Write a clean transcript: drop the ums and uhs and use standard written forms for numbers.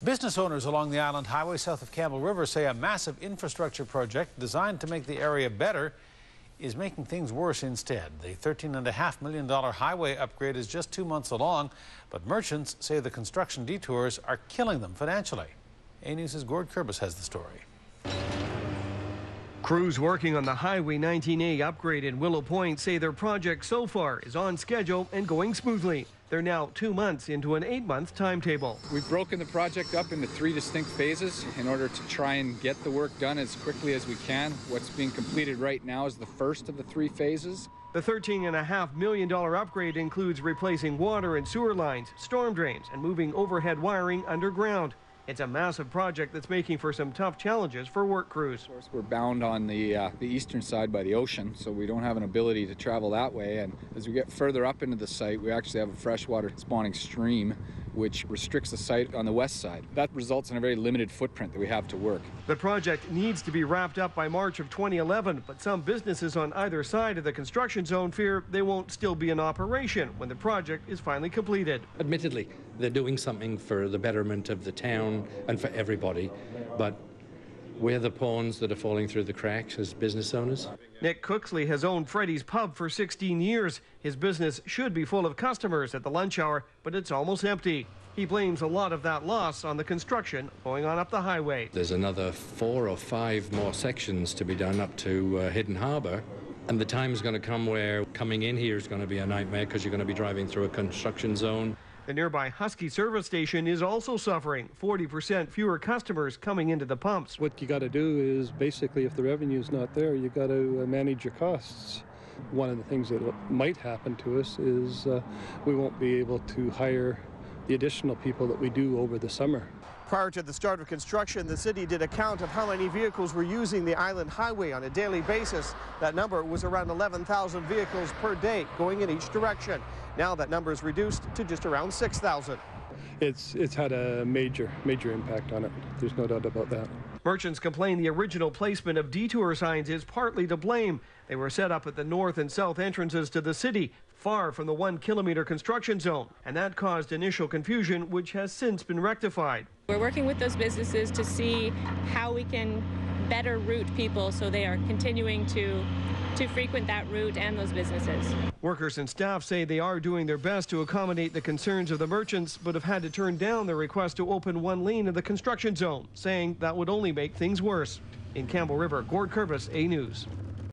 Business owners along the island highway south of Campbell River say a massive infrastructure project designed to make the area better is making things worse instead. The $13.5 million highway upgrade is just 2 months along, but merchants say the construction detours are killing them financially. A-News' Gord Kurbis has the story. Crews working on the Highway 19A upgrade in Willow Point say their project so far is on schedule and going smoothly. They're now 2 months into an 8-month timetable. We've broken the project up into 3 distinct phases in order to try and get the work done as quickly as we can. What's being completed right now is the first of the 3 phases. The $13.5 million upgrade includes replacing water and sewer lines, storm drains, and moving overhead wiring underground. It's a massive project that's making for some tough challenges for work crews. Of course, we're bound on the eastern side by the ocean, so we don't have an ability to travel that way. And as we get further up into the site, we actually have a freshwater spawning stream, which restricts the site on the west side. That results in a very limited footprint that we have to work. The project needs to be wrapped up by March of 2011, but some businesses on either side of the construction zone fear they won't still be in operation when the project is finally completed. Admittedly, they're doing something for the betterment of the town and for everybody, but we're the pawns that are falling through the cracks as business owners. Nick Cooksley has owned Freddy's Pub for 16 years. His business should be full of customers at the lunch hour, but it's almost empty. He blames a lot of that loss on the construction going on up the highway. There's another 4 or 5 more sections to be done up to Hidden Harbour, and the time is going to come where coming in here is going to be a nightmare because you're going to be driving through a construction zone. The nearby Husky service station is also suffering. 40% fewer customers coming into the pumps. What you got to do is basically, if the revenue's not there, you got to manage your costs. One of the things that might happen to us is we won't be able to hire the additional people that we do over the summer. Prior to the start of construction, the city did a count of how many vehicles were using the island highway on a daily basis. That number was around 11,000 vehicles per day going in each direction. Now that number is reduced to just around 6,000. It's had a major impact on it. There's no doubt about that. Merchants complain the original placement of detour signs is partly to blame. They were set up at the north and south entrances to the city, far from the 1-kilometer construction zone, and that caused initial confusion, which has since been rectified. We're working with those businesses to see how we can better route people so they are continuing to frequent that route and those businesses. Workers and staff say they are doing their best to accommodate the concerns of the merchants, but have had to turn down the request to open 1 lane of the construction zone, saying that would only make things worse. In Campbell River, Gord Kurbis, A-News.